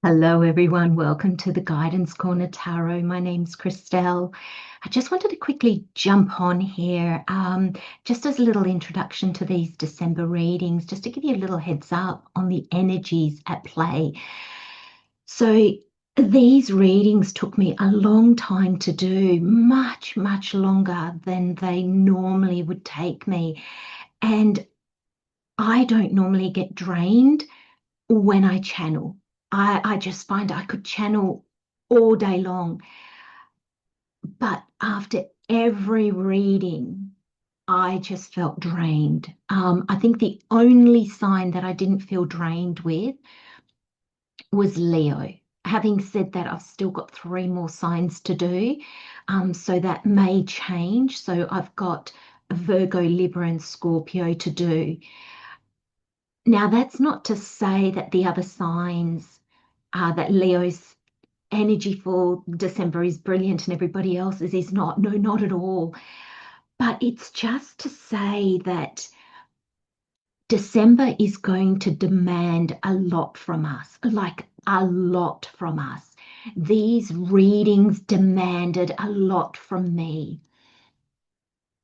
Hello, everyone. Welcome to the Guidance Corner Tarot. My name's Christelle. I just wanted to quickly jump on here, just as a little introduction to these December readings, just to give you a little heads up on the energies at play. So, these readings took me a long time to do, much, much longer than they normally would take me. And I don't normally get drained when I channel. I just find I could channel all day long. But after every reading, I just felt drained. I think the only sign that I didn't feel drained with was Leo. Having said that, I've still got three more signs to do. So that may change. So I've got Virgo, Libra, and Scorpio to do. Now, that's not to say that the other signs, that Leo's energy for December is brilliant and everybody else's is not. No, not at all. But it's just to say that December is going to demand a lot from us, like a lot from us. These readings demanded a lot from me.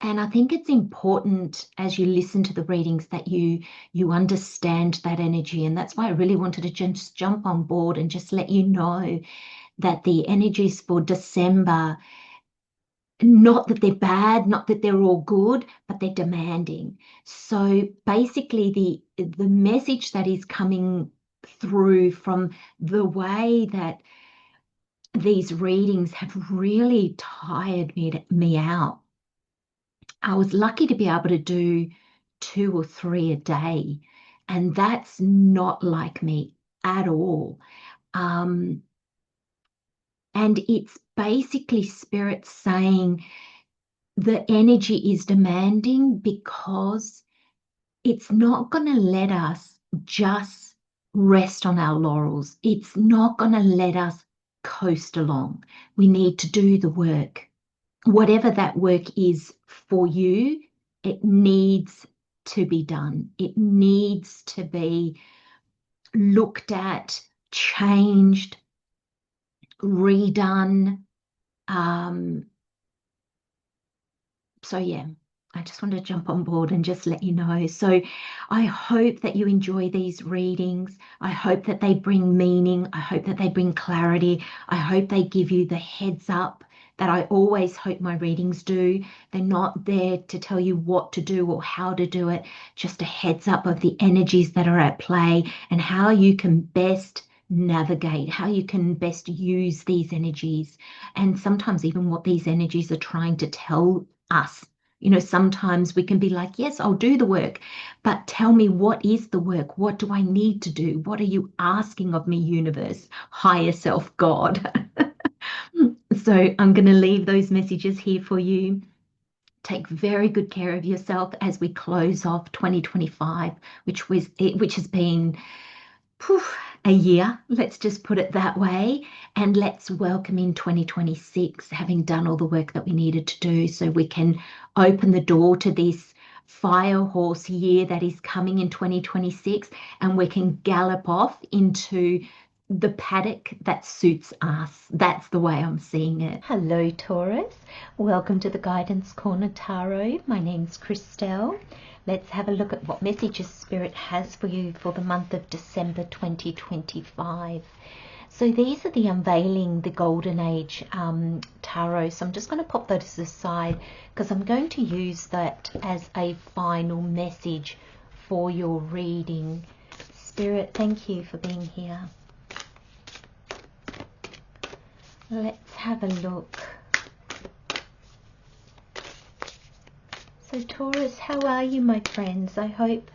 And I think it's important as you listen to the readings that you understand that energy. And that's why I really wanted to just jump on board and just let you know that the energies for December, not that they're bad, not that they're all good, but they're demanding. So basically the message that is coming through from the way that these readings have really tired me out. I was lucky to be able to do two or three a day, and that's not like me at all. Um, and it's basically spirit saying the energy is demanding because it's not going to let us just rest on our laurels. It's not going to let us coast along. We need to do the work. Whatever that work is for you, it needs to be done. It needs to be looked at, changed, redone. Um, so, yeah, I just wanted to jump on board and just let you know. So, I hope that you enjoy these readings. I hope that they bring meaning. I hope that they bring clarity. I hope they give you the heads up that I always hope my readings do. They're not there to tell you what to do or how to do it, just a heads up of the energies that are at play and how you can best navigate, how you can best use these energies, and sometimes even what these energies are trying to tell us. Sometimes we can be like, yes, I'll do the work, but tell me, what is the work? What do I need to do? What are you asking of me, universe, higher self, God? So I'm going to leave those messages here for you. Take very good care of yourself as we close off 2025, which has been poof, a year, let's just put it that way. And let's welcome in 2026, having done all the work that we needed to do so we can open the door to this fire horse year that is coming in 2026, and we can gallop off into the paddock that suits us. That's the way I'm seeing it. Hello, Taurus. Welcome to the Guidance Corner Tarot. My name's Christelle. Let's have a look at what messages Spirit has for you for the month of December 2025. So these are the Unveiling, the Golden Age tarot. So I'm just going to pop those aside because I'm going to use that as a final message for your reading. Spirit, thank you for being here. Let's have a look. So Taurus, how are you, my friends? I hope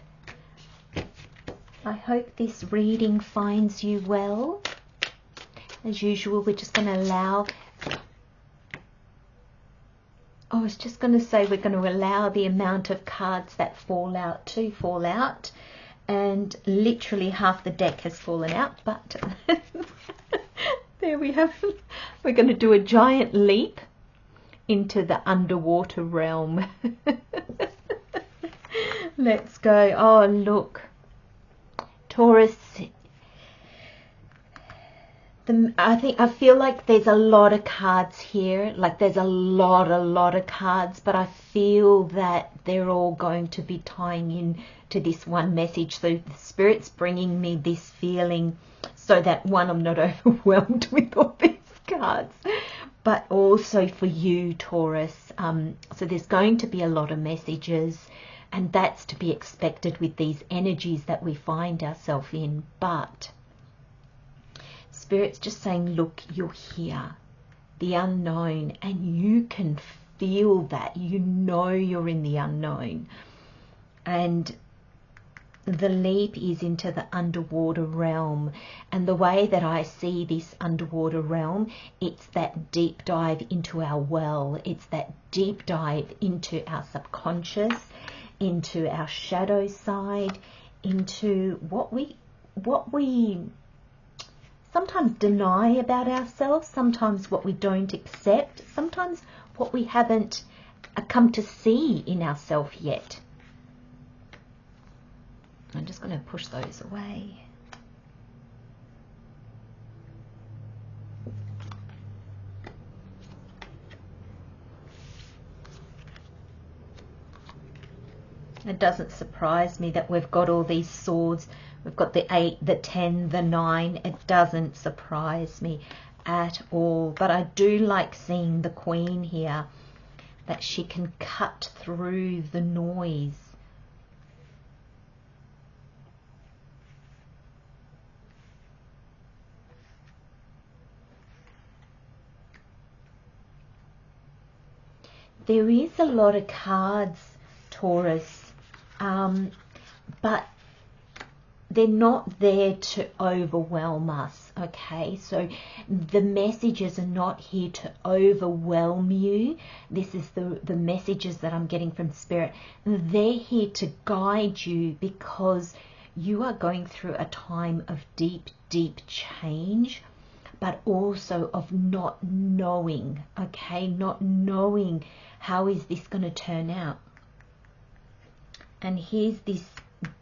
this reading finds you well. As usual, we're just going to allow... I was just going to say we're going to allow the amount of cards that fall out to fall out. And literally half the deck has fallen out, but there we have. We're going to do a giant leap into the underwater realm. Let's go. Oh, look. Taurus, I feel like there's a lot of cards here, like there's a lot of cards, but I feel that they're all going to be tying in to this one message. So the Spirit's bringing me this feeling so that, one, I'm not overwhelmed with all these cards, but also for you, Taurus. So there's going to be a lot of messages, and that's to be expected with these energies that we find ourselves in. But Spirit's just saying, look, you're here, the unknown, and you can feel that. You know you're in the unknown. And the leap is into the underwater realm. And the way that I see this underwater realm, it's that deep dive into our well. It's that deep dive into our subconscious, into our shadow side, into what we sometimes deny about ourselves, sometimes what we don't accept, sometimes what we haven't come to see in ourselves yet. I'm just going to push those away. It doesn't surprise me that we've got all these swords. We've got the 8, the 10, the 9. It doesn't surprise me at all. But I do like seeing the Queen here, that she can cut through the noise. There is a lot of cards, Taurus, but they're not there to overwhelm us, okay? So the messages are not here to overwhelm you. This is the messages that I'm getting from Spirit. They're here to guide you, because you are going through a time of deep, deep change, but also of not knowing, okay? Not knowing how is this going to turn out. And here's this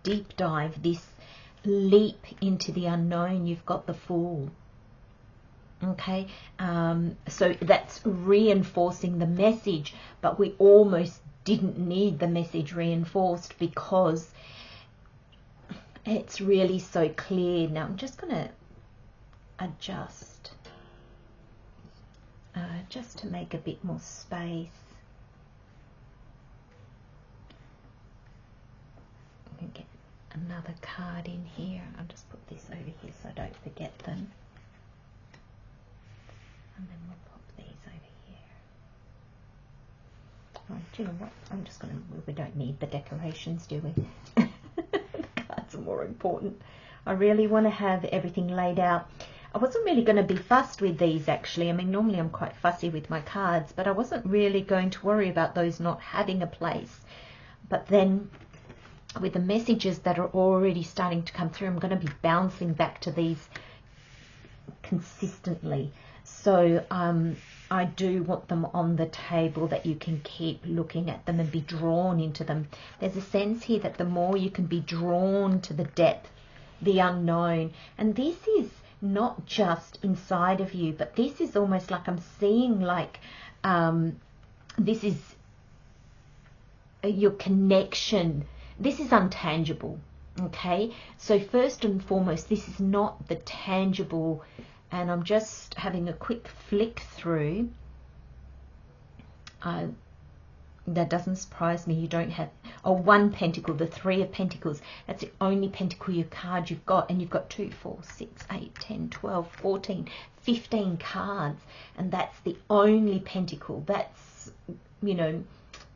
deep dive, this leap into the unknown. You've got the Fool, okay? So that's reinforcing the message, but we almost didn't need the message reinforced because it's really so clear. Now I'm just going to adjust just to make a bit more space. I can get another card in here. I'll just put this over here so I don't forget them. And then we'll pop these over here. Oh, do you know what? I'm just going to, we don't need the decorations, do we? The cards are more important. I really want to have everything laid out. I wasn't really going to be fussed with these, actually. I mean, normally I'm quite fussy with my cards, but I wasn't really going to worry about those not having a place. But then with the messages that are already starting to come through, I'm going to be bouncing back to these consistently. So I do want them on the table, that you can keep looking at them and be drawn into them. There's a sense here that the more you can be drawn to the depth, the unknown, and this is not just inside of you, but this is almost like I'm seeing like this is your connection. This is untangible, okay? So first and foremost, this is not the tangible, and I'm just having a quick flick through. That doesn't surprise me. You don't have a 1 pentacle, the 3 of pentacles. That's the only pentacle your card you've got, and you've got 2, 4, 6, 8, 10, 12, 14, 15 cards, and that's the only pentacle. That's, you know,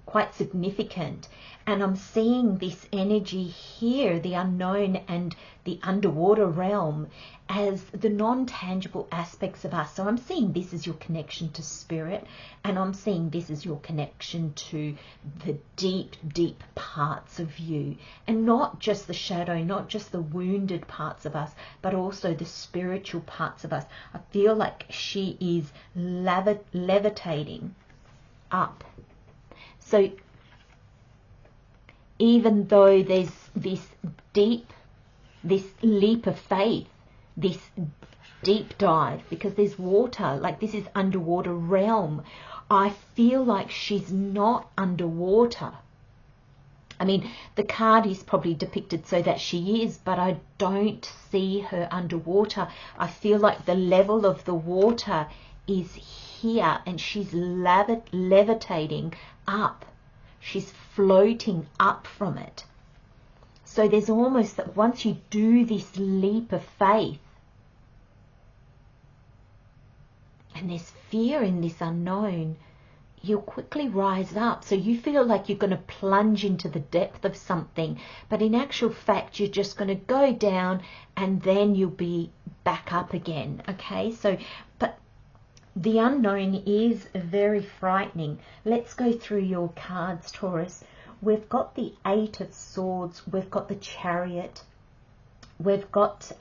quite significant. And I'm seeing this energy here, the unknown and the underwater realm, as the non-tangible aspects of us. So I'm seeing this as your connection to spirit, and I'm seeing this as your connection to the deep, deep parts of you, and not just the shadow, not just the wounded parts of us, but also the spiritual parts of us. I feel like she is levitating up. So even though there's this leap of faith this deep dive, because there's water, like this is underwater realm. I feel like she's not underwater. I mean, the card is probably depicted so that she is, but I don't see her underwater. I feel like the level of the water is here, and she's levitating up. She's floating up from it. So there's almost that once you do this leap of faith, and there's fear in this unknown, you'll quickly rise up. So you feel like you're going to plunge into the depth of something, but in actual fact, you're just going to go down and then you'll be back up again. Okay, so, but the unknown is very frightening. Let's go through your cards, Taurus. We've got the Eight of Swords, we've got the Chariot, we've got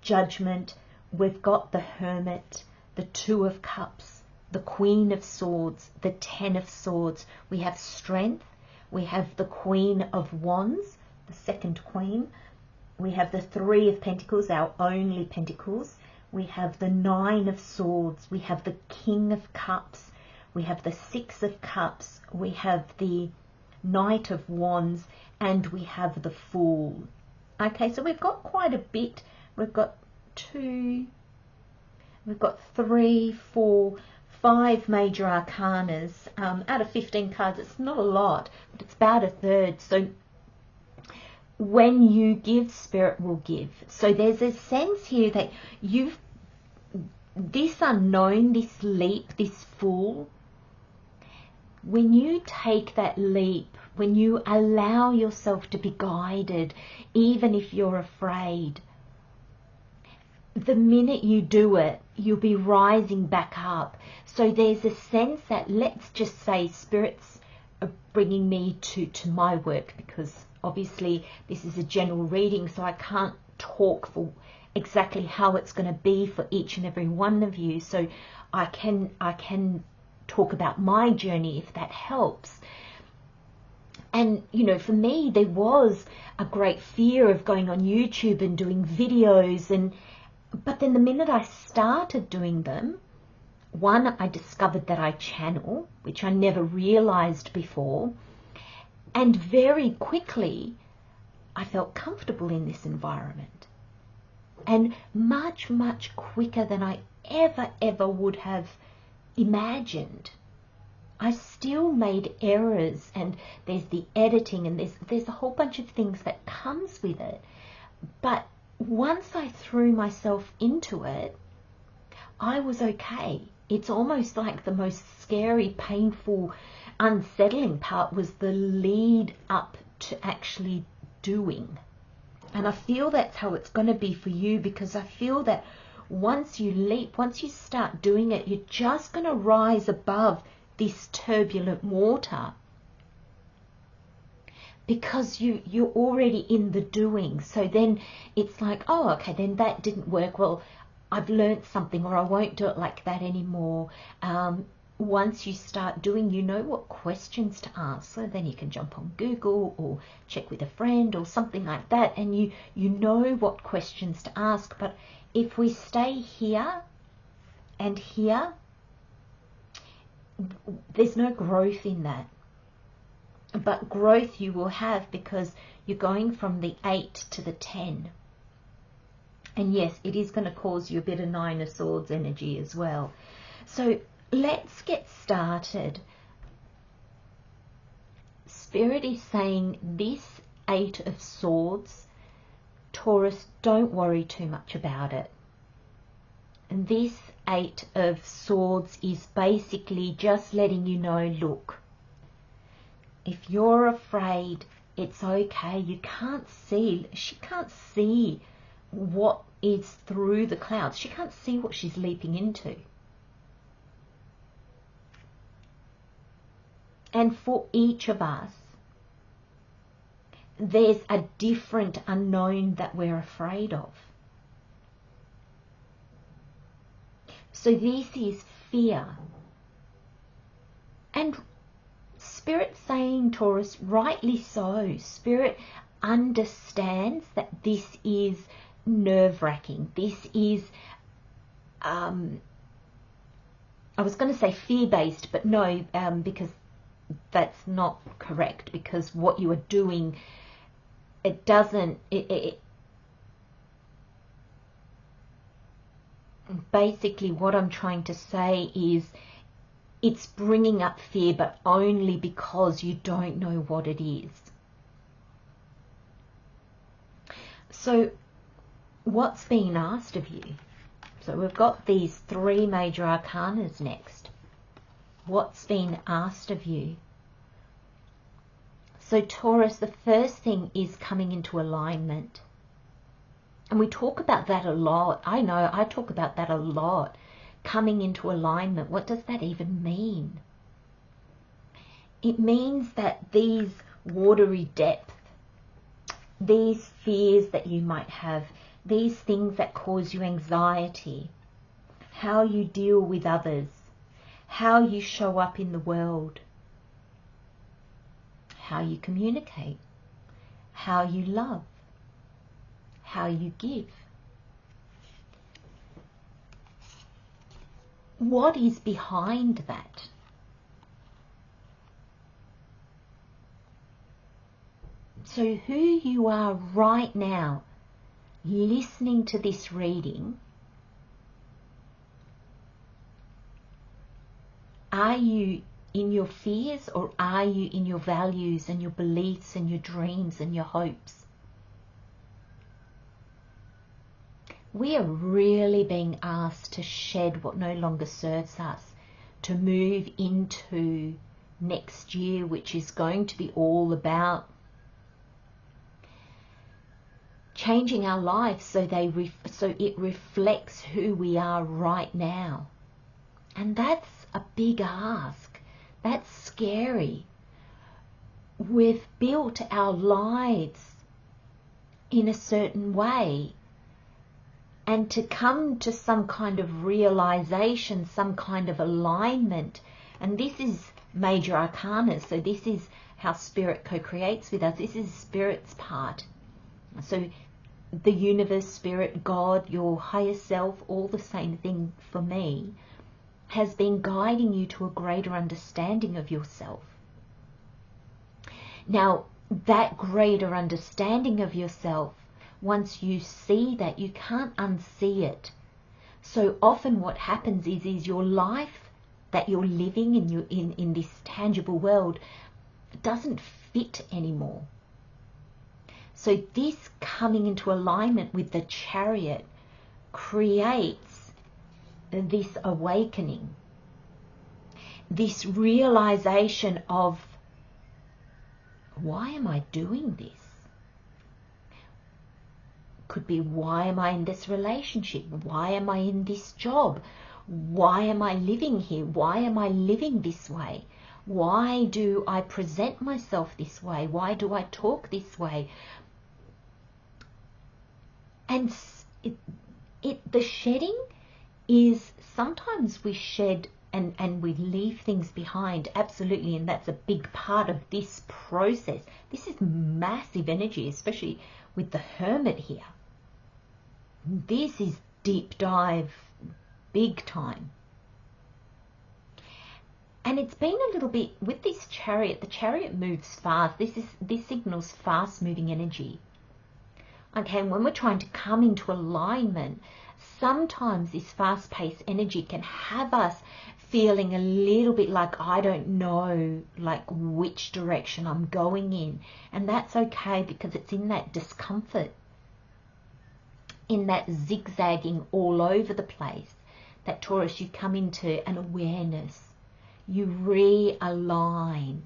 Judgment, we've got the Hermit, the Two of Cups, the Queen of Swords, the Ten of Swords. We have Strength, we have the Queen of Wands, the second Queen, we have the Three of Pentacles, our only Pentacles, we have the Nine of Swords, we have the King of Cups, we have the Six of Cups, we have the Knight of Wands, and we have the Fool. Okay, so we've got quite a bit. We've got three, four, five major arcanas out of 15 cards. It's not a lot, but it's about a third. So when you give, Spirit will give. So there's a sense here that you've, this unknown, this leap, this Fool, when you take that leap, when you allow yourself to be guided, even if you're afraid, the minute you do it, you'll be rising back up. So there's a sense that, let's just say, spirits are bringing me to my work, because obviously this is a general reading, so I can't talk for exactly how it's going to be for each and every one of you. So I can talk about my journey if that helps. And you know, for me, there was a great fear of going on YouTube and doing videos, but then the minute I started doing them, one, I discovered that I channel, which I never realized before, and very quickly I felt comfortable in this environment, and much quicker than I ever would have imagined. I still made errors, and there's the editing, and there's a whole bunch of things that comes with it. But once I threw myself into it, I was okay. It's almost like the most scary, painful, unsettling part was the lead up to actually doing. And I feel that's how it's going to be for you, because I feel that once you leap, once you start doing it, you're just going to rise above this turbulent water, because you're already in the doing. So then it's like, oh, okay, then that didn't work. Well, I've learned something, or I won't do it like that anymore. Once you start doing, you know what questions to ask. So then you can jump on Google or check with a friend or something like that, and you know what questions to ask. But if we stay here and here, there's no growth in that. But growth you will have, because you're going from the 8 to the 10. And yes, it is going to cause you a bit of Nine of Swords energy as well. So let's get started. Spirit is saying this Eight of Swords, Taurus, don't worry too much about it. And this Eight of Swords is basically just letting you know, look, if you're afraid, it's okay. You can't see, she can't see what is through the clouds. She can't see what she's leaping into. And for each of us, there's a different unknown that we're afraid of. So this is fear. And Spirit saying, Taurus, rightly so. Spirit understands that this is nerve-wracking. This is, I was going to say fear-based, but no, because that's not correct, because what you are doing, it doesn't, basically what I'm trying to say is it's bringing up fear, but only because you don't know what it is. So what's being asked of you? So we've got these 3 major arcanas next. What's being asked of you? So Taurus, the first thing is coming into alignment. And we talk about that a lot. I know I talk about that a lot. Coming into alignment. What does that even mean? It means that these watery depths, these fears that you might have, these things that cause you anxiety, how you deal with others, how you show up in the world, how you communicate, how you love, how you give. What is behind that? So who you are right now, listening to this reading, are you in your fears, or are you in your values and your beliefs and your dreams and your hopes? We are really being asked to shed what no longer serves us, to move into next year, which is going to be all about changing our lives so it reflects who we are right now. And that's a big ask. That's scary. We've built our lives in a certain way, and to come to some kind of realization, some kind of alignment, and this is major arcana, so this is how Spirit co-creates with us. This is Spirit's part. So the universe, Spirit, God, your higher self, all the same thing for me, has been guiding you to a greater understanding of yourself. Now, that greater understanding of yourself, once you see that, you can't unsee it. So often what happens is your life that you're living in this tangible world doesn't fit anymore. So this coming into alignment with the Chariot creates this awakening, this realization of, why am I doing this? Could be, why am I in this relationship? Why am I in this job? Why am I living here? Why am I living this way? Why do I present myself this way? Why do I talk this way? And the shedding is, sometimes we shed and we leave things behind, absolutely, and that's a big part of this process. This is massive energy, especially with the Hermit here. This is deep dive, big time. And it's been a little bit, with this Chariot, the Chariot moves fast. This signals fast moving energy. Okay, and when we're trying to come into alignment, sometimes this fast-paced energy can have us feeling a little bit like, I don't know, like which direction I'm going in. And that's okay, because it's in that discomfort, in that zigzagging all over the place, that Taurus, you come into an awareness. You realign,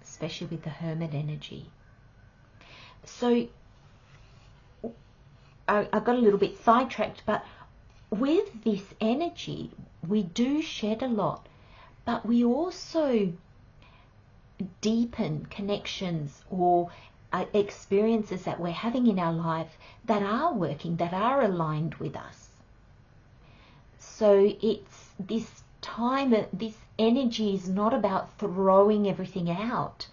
especially with the Hermit energy. So I got a little bit sidetracked, but with this energy, we do shed a lot, but we also deepen connections or experiences that we're having in our life that are working, that are aligned with us. So it's this time, this energy is not about throwing everything out.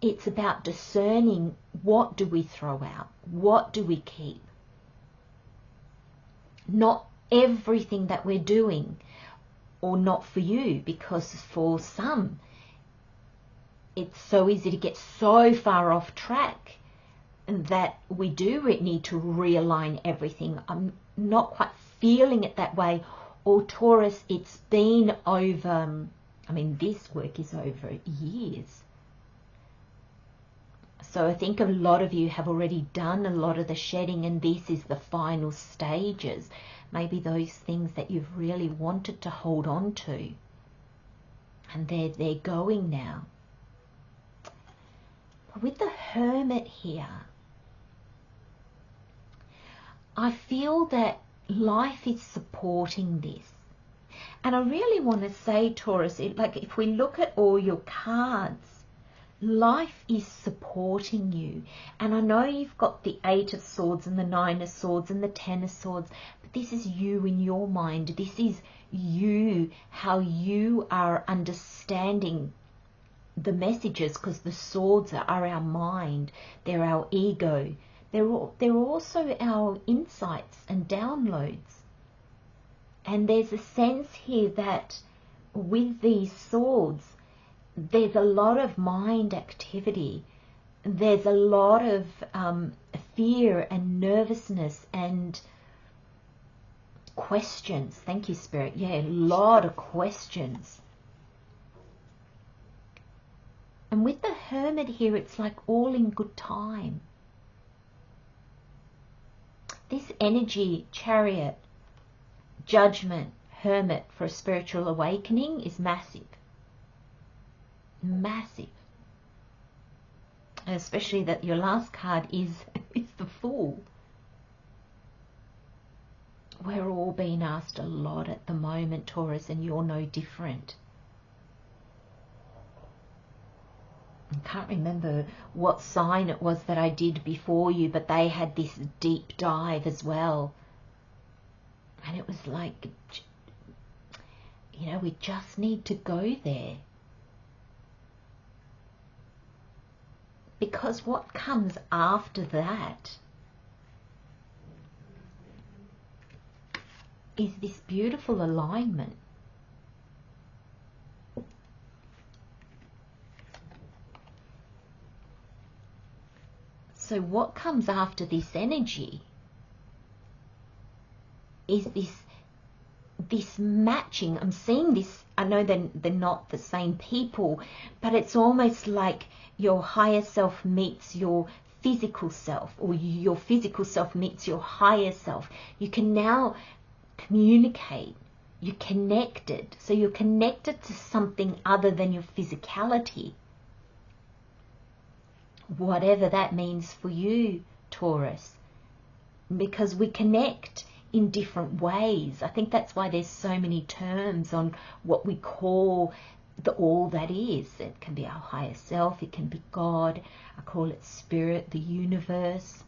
It's about discerning, what do we throw out? What do we keep? Not everything that we're doing, or not for you, because for some, it's so easy to get so far off track that we do need to realign everything. I'm not quite feeling it that way. Or Taurus, it's been over, I mean, this work is over years. So I think a lot of you have already done a lot of the shedding, and this is the final stages. Maybe those things that you've really wanted to hold on to, and they're going now. But with the Hermit here, I feel that life is supporting this. And I really want to say, Taurus, like if we look at all your cards, life is supporting you. And I know you've got the 8 of Swords and the 9 of Swords and the 10 of Swords, but this is you in your mind. This is you, how you are understanding the messages, because the swords are our mind, they're our ego. They're also our insights and downloads. And there's a sense here that with these swords, there's a lot of mind activity. There's a lot of fear and nervousness and questions. Thank you, Spirit. Yeah, a lot of questions. And with the Hermit here, it's like all in good time. This energy, Chariot, Judgment, Hermit for a spiritual awakening is massive. Massive. And especially that your last card is the Fool. We're all being asked a lot at the moment, Taurus, and you're no different. I can't remember what sign it was that I did before you, but they had this deep dive as well. And it was like, you know, we just need to go there. Because what comes after that is this beautiful alignment. So what comes after this energy is this matching. I'm seeing this, I know they're not the same people, but it's almost like your higher self meets your physical self, or your physical self meets your higher self. You can now communicate. You're connected. So you're connected to something other than your physicality. Whatever that means for you, Taurus. Because we connect in different ways. I think that's why there's so many terms on what we call the all that is. It can be our higher self, it can be God, I call it spirit, the universe.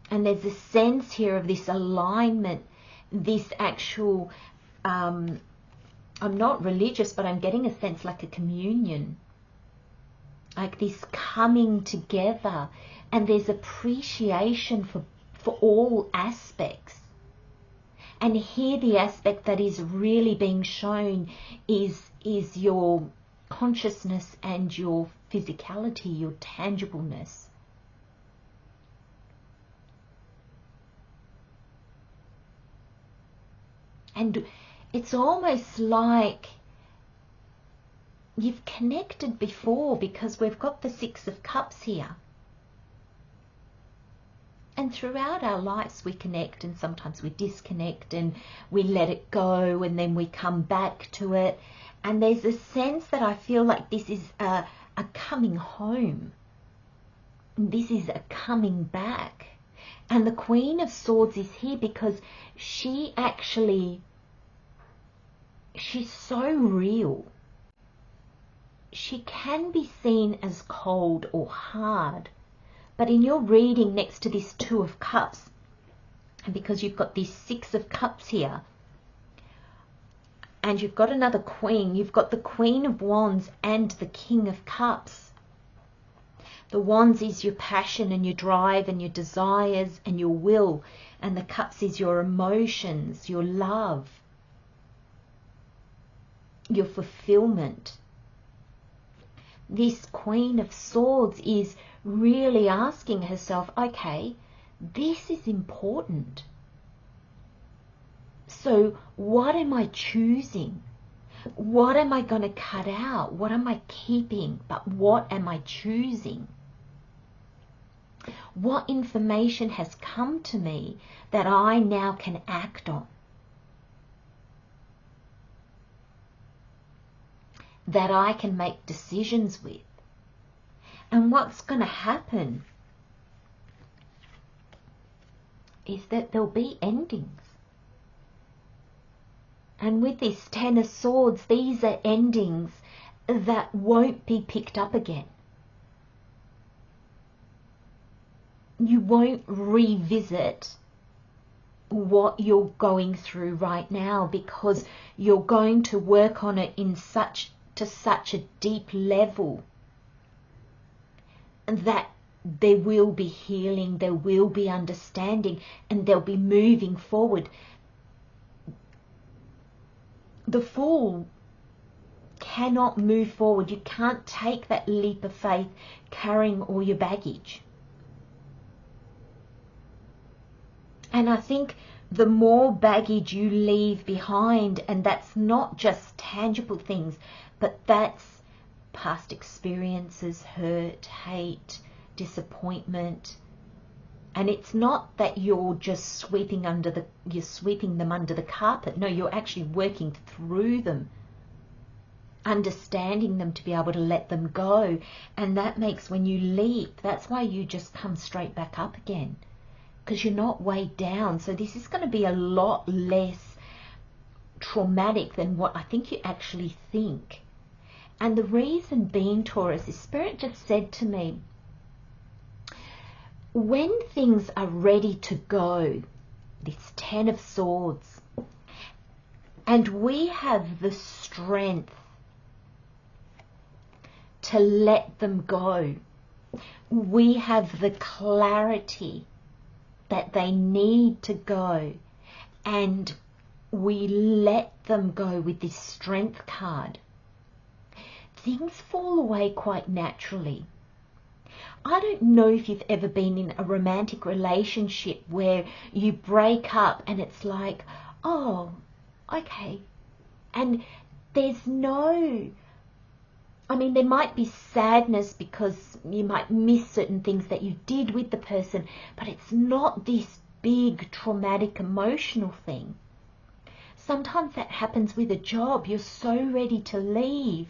And there's a sense here of this alignment, this actual, I'm not religious, but I'm getting a sense like a communion. Like this coming together, and there's appreciation for all aspects. And here the aspect that is really being shown is your consciousness and your physicality, your tangibleness. And it's almost like you've connected before, because we've got the 6 of Cups here. And throughout our lives we connect, and sometimes we disconnect and we let it go, and then we come back to it. And there's a sense that I feel like this is a coming home. This is a coming back. And the Queen of Swords is here because she's so real. She can be seen as cold or hard, but in your reading next to this 2 of Cups, and because you've got this 6 of Cups here, And you've got another queen. You've got the Queen of Wands and the King of Cups. The Wands is your passion and your drive and your desires and your will. And the Cups is your emotions, your love, your fulfillment. This Queen of Swords is really asking herself, okay, this is important. So what am I choosing? What am I going to cut out? What am I keeping? But what am I choosing? What information has come to me that I now can act on? That I can make decisions with? And what's going to happen is that there'll be endings. And with this Ten of Swords, these are endings that won't be picked up again. You won't revisit what you're going through right now, because you're going to work on it to such a deep level that there will be healing, there will be understanding, and they'll be moving forward. The Fool cannot move forward. You can't take that leap of faith carrying all your baggage. And I think the more baggage you leave behind, and that's not just tangible things, but that's past experiences, hurt, hate, disappointment. And it's not that you're just sweeping them under the carpet. No, you're actually working through them, understanding them to be able to let them go. And that makes, when you leap, that's why you just come straight back up again, because you're not weighed down. So this is going to be a lot less traumatic than what I think you actually think. And the reason being, Taurus, is Spirit just said to me, when things are ready to go, this Ten of Swords, and we have the strength to let them go, we have the clarity that they need to go, and we let them go with this Strength card, things fall away quite naturally. I don't know if you've ever been in a romantic relationship where you break up and it's like, oh, okay. And there's no, I mean, there might be sadness because you might miss certain things that you did with the person, but it's not this big traumatic emotional thing. Sometimes that happens with a job. You're so ready to leave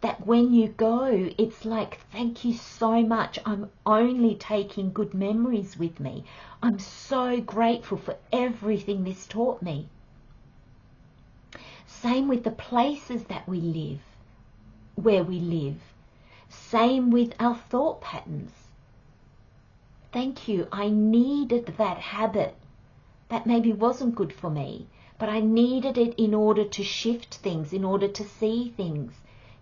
that when you go, it's like, thank you so much. I'm only taking good memories with me. I'm so grateful for everything this taught me. Same with the places that we live, where we live. Same with our thought patterns. Thank you. I needed that habit that maybe wasn't good for me, but I needed it in order to shift things, in order to see things,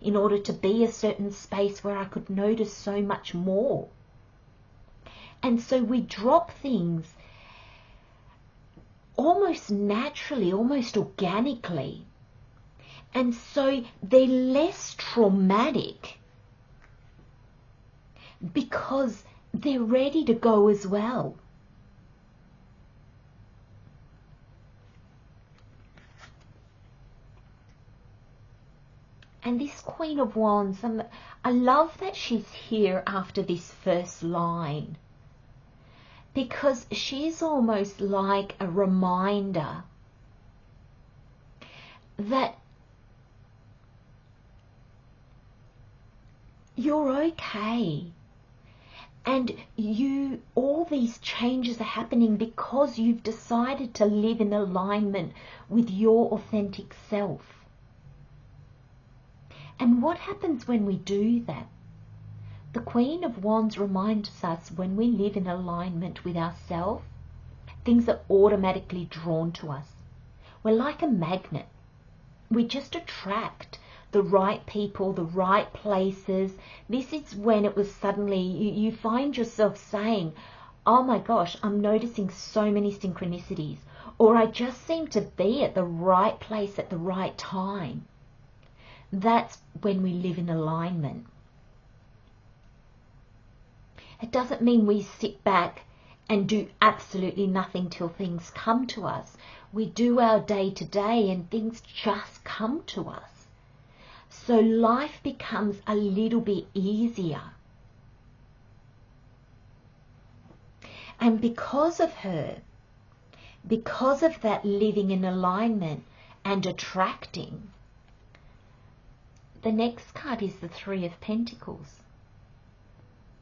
in order to be a certain space where I could notice so much more. And so we drop things almost naturally, almost organically. And so they're less traumatic because they're ready to go as well. And this Queen of Wands, I love that she's here after this first line, because she's almost like a reminder that you're okay. And all these changes are happening because you've decided to live in alignment with your authentic self. And what happens when we do that? The Queen of Wands reminds us, when we live in alignment with ourselves, things are automatically drawn to us. We're like a magnet. we just attract the right people, the right places. This is when it was suddenly, you find yourself saying, oh my gosh, I'm noticing so many synchronicities, or I just seem to be at the right place at the right time. That's when we live in alignment. It doesn't mean we sit back and do absolutely nothing till things come to us. We do our day to day and things just come to us. So life becomes a little bit easier. And because of her, because of that living in alignment and attracting, the next card is the Three of Pentacles.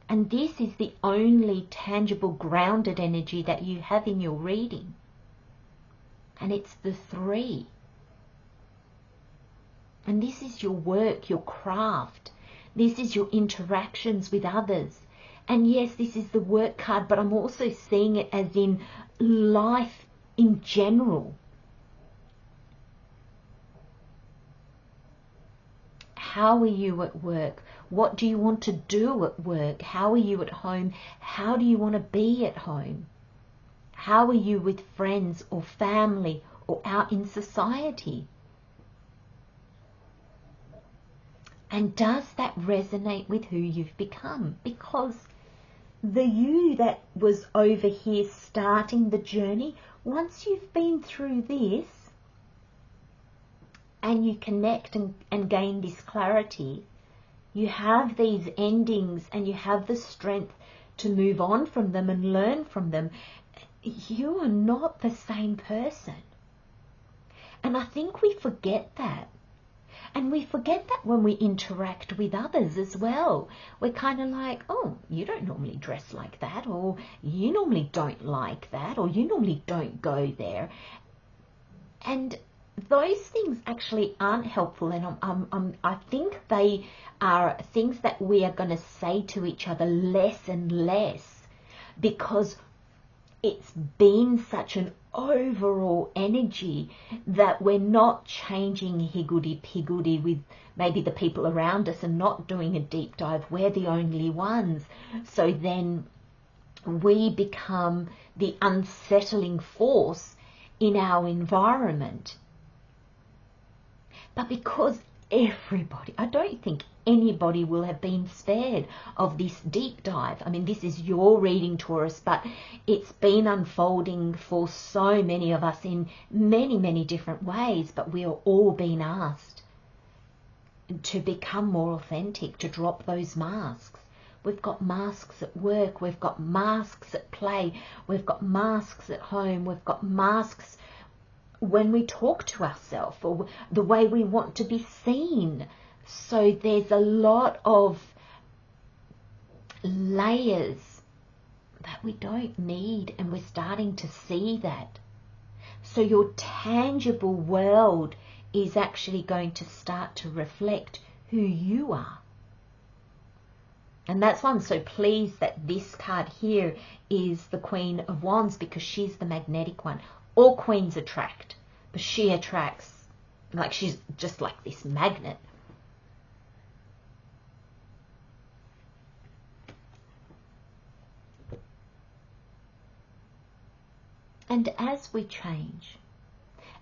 And this is the only tangible, grounded energy that you have in your reading. And it's the Three. And this is your work, your craft. This is your interactions with others. And yes, this is the work card, but I'm also seeing it as in life in general. How are you at work? What do you want to do at work? How are you at home? How do you want to be at home? How are you with friends or family or out in society? And does that resonate with who you've become? Because the you that was over here starting the journey, once you've been through this and you connect and gain this clarity, you have these endings and you have the strength to move on from them and learn from them. You are not the same person. And I think we forget that. And we forget that when we interact with others as well. We're kind of like, oh, you don't normally dress like that, or you normally don't like that, or you normally don't go there. And those things actually aren't helpful. And I think they are things that we are going to say to each other less and less, because it's been such an overall energy that we're not changing higgledy-piggledy with maybe the people around us and not doing a deep dive. We're the only ones. So then we become the unsettling force in our environment. But because everybody, I don't think anybody will have been spared of this deep dive. I mean, this is your reading, Taurus, but it's been unfolding for so many of us in many, many different ways, but we are all being asked to become more authentic, to drop those masks. We've got masks at work, we've got masks at play, we've got masks at home, we've got masks when we talk to ourselves or the way we want to be seen. So there's a lot of layers that we don't need, and we're starting to see that. So your tangible world is actually going to start to reflect who you are. And that's why I'm so pleased that this card here is the Queen of Wands, because she's the magnetic one. All queens attract, but she attracts, like she's just like this magnet. And as we change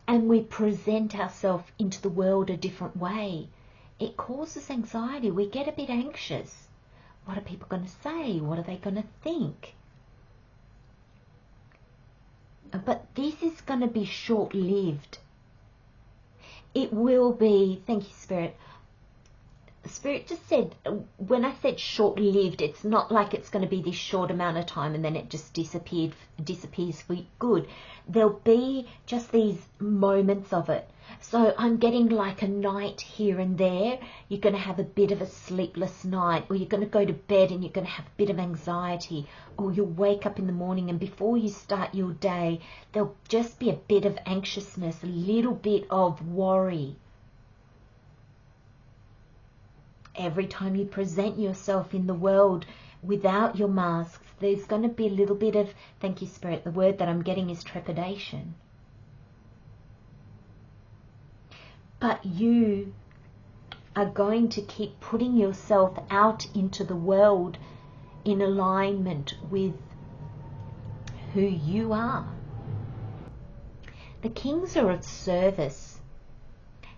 and we present ourselves into the world a different way, it causes anxiety. We get a bit anxious. What are people going to say? What are they going to think? But this is going to be short-lived. It will be, thank you, Spirit. Spirit just said, when I said short-lived, it's not like it's going to be this short amount of time and then it just disappears for good. There'll be just these moments of it. So I'm getting like a night here and there. You're going to have a bit of a sleepless night, or you're going to go to bed and you're going to have a bit of anxiety, or you'll wake up in the morning and before you start your day, there'll just be a bit of anxiousness, a little bit of worry. Every time you present yourself in the world without your masks, there's going to be a little bit of, thank you, Spirit, the word that I'm getting is trepidation. but you are going to keep putting yourself out into the world in alignment with who you are. The kings are of service,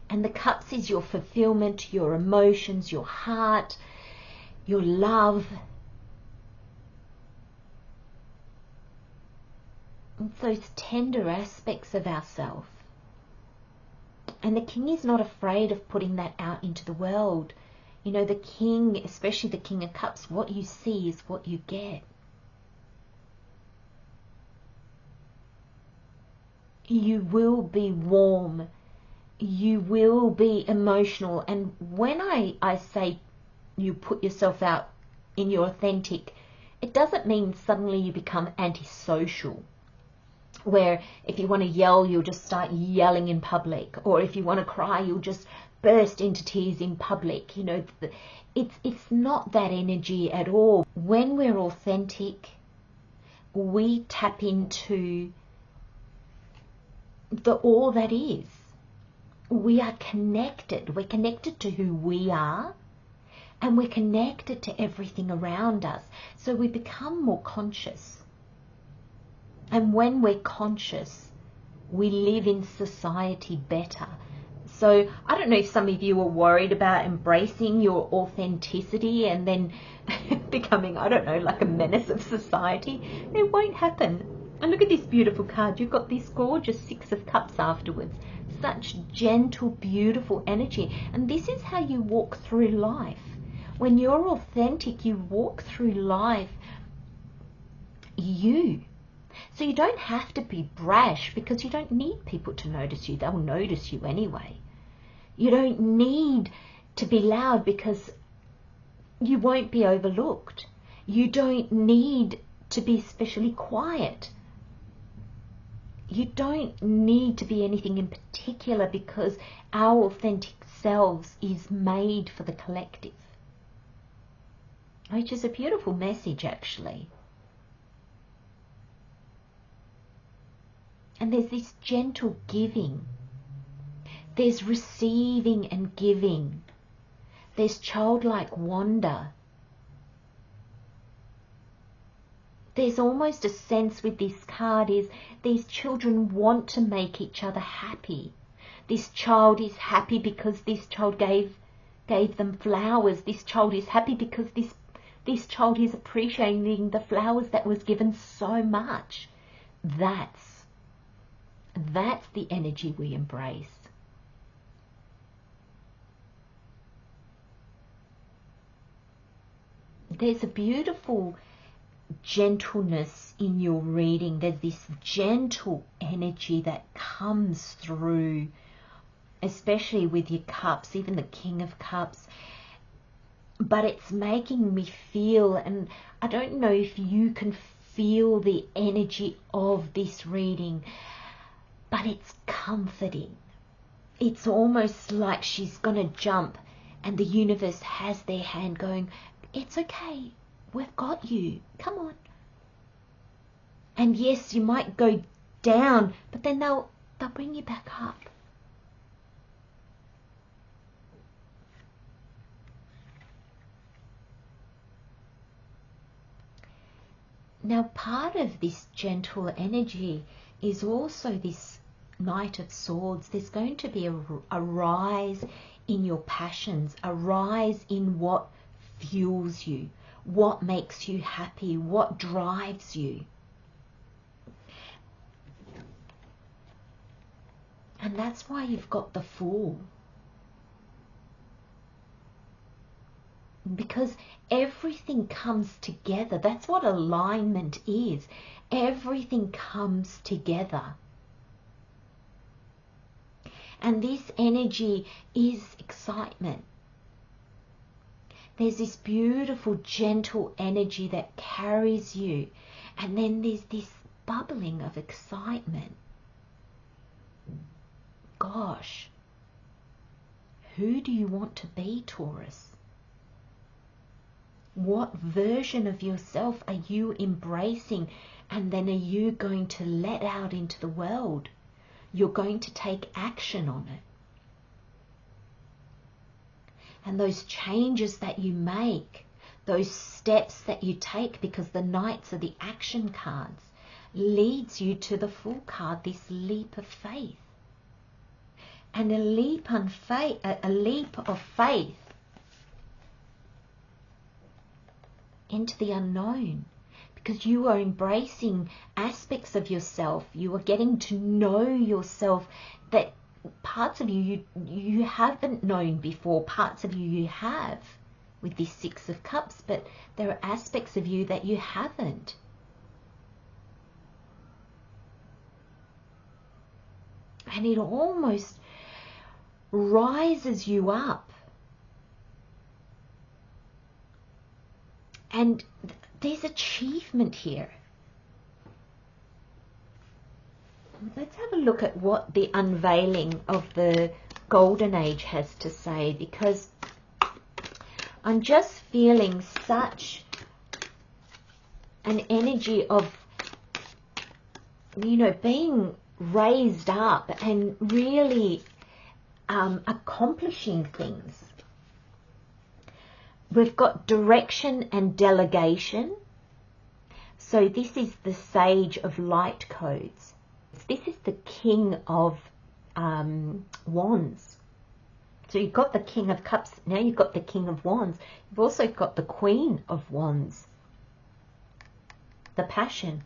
and the cups is your fulfillment, your emotions, your heart, your love. It's those tender aspects of ourselves. And the king is not afraid of putting that out into the world. You know, the king, especially the King of Cups, what you see is what you get. You will be warm. You will be emotional. And when I say you put yourself out in your authentic, it doesn't mean suddenly you become antisocial, where if you want to yell, you'll just start yelling in public, or if you want to cry, you'll just burst into tears in public. You know, it's not that energy at all. When we're authentic, we tap into the all that is. We are connected. We're connected to who we are, and we're connected to everything around us. So we become more conscious. And when we're conscious, we live in society better. So I don't know if some of you are worried about embracing your authenticity and then becoming, I don't know, like a menace of society. It won't happen. And look at this beautiful card. You've got this gorgeous Six of Cups afterwards. Such gentle, beautiful energy. And this is how you walk through life. When you're authentic, you walk through life you. So you don't have to be brash, because you don't need people to notice you. They'll notice you anyway. You don't need to be loud, because you won't be overlooked. You don't need to be especially quiet. You don't need to be anything in particular, because our authentic selves is made for the collective. Which is a beautiful message, actually. And there's this gentle giving. There's receiving and giving. There's childlike wonder. There's almost a sense with this card is these children want to make each other happy. This child is happy because this child gave them flowers. This child is happy because this child is appreciating the flowers that was given so much. That's the energy we embrace. There's a beautiful gentleness in your reading. There's this gentle energy that comes through, especially with your cups, even the King of Cups. But it's making me feel, and I don't know if you can feel the energy of this reading, but it's comforting. It's almost like she's going to jump and the universe has their hand going, it's okay, we've got you, come on. And yes, you might go down, but then they'll bring you back up. Now, part of this gentle energy is also this Knight of Swords. There's going to be a rise in your passions, a rise in what fuels you, what makes you happy, what drives you. And that's why you've got the Fool. Because everything comes together. That's what alignment is. Everything comes together. And this energy is excitement. There's this beautiful, gentle energy that carries you. And then there's this bubbling of excitement. Gosh, who do you want to be, Taurus? What version of yourself are you embracing, and then are you going to let out into the world? You're going to take action on it. and those changes that you make, those steps that you take, because the Knights are the action cards, leads you to the Fool card, this leap of faith. And a leap of faith into the unknown, because you are embracing aspects of yourself. You are getting to know yourself, that parts of you haven't known before, parts of you have with this Six of Cups, but there are aspects of you that you haven't. And it almost rises you up. And there's achievement here. Let's have a look at what the unveiling of the Golden Age has to say, because I'm just feeling such an energy of, you know, being raised up and really accomplishing things. We've got direction and delegation. So this is the Sage of Light codes. This is the King of Wands. So you've got the King of Cups, now you've got the King of Wands. You've also got the Queen of Wands. The passion.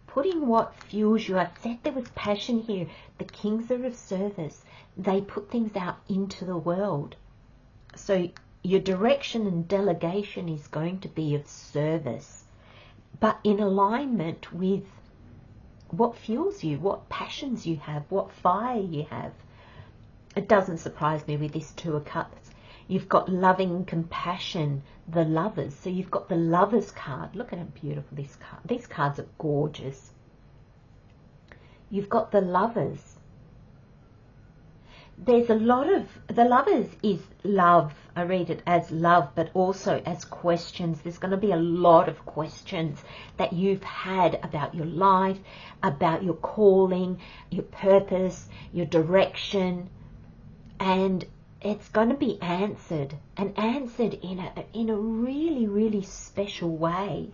Putting what fuels you. I said there was passion here. The Kings are of service. They put things out into the world. So your direction and delegation is going to be of service, but in alignment with what fuels you, what passions you have, what fire you have. It doesn't surprise me with this Two of Cups. You've got loving compassion, the Lovers. So you've got the Lovers card. Look at how beautiful this card. These cards are gorgeous. You've got the Lovers. There's a lot of, the Lovers is love. I read it as love, but also as questions. There's going to be a lot of questions that you've had about your life, about your calling, your purpose, your direction, and it's going to be answered, and answered in a really, really special way.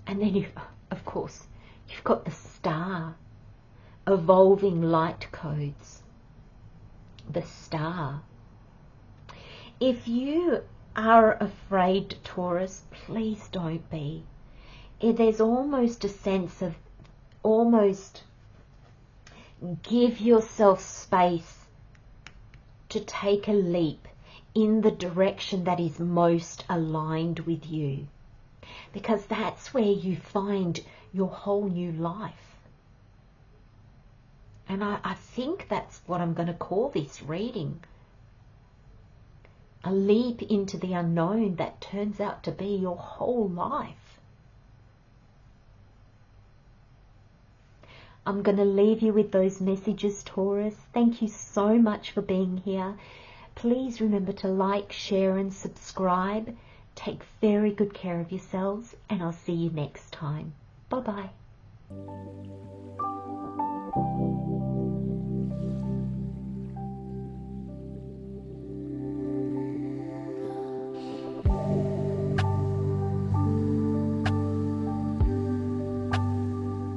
And then of course, you've got the Star, evolving light codes. The Star. If you are afraid, Taurus, please don't be. There's almost a sense of, almost give yourself space to take a leap in the direction that is most aligned with you, because that's where you find your whole new life. And I think that's what I'm going to call this reading. A leap into the unknown that turns out to be your whole life. I'm going to leave you with those messages, Taurus. Thank you so much for being here. Please remember to like, share and subscribe. Take very good care of yourselves, and I'll see you next time. Bye-bye.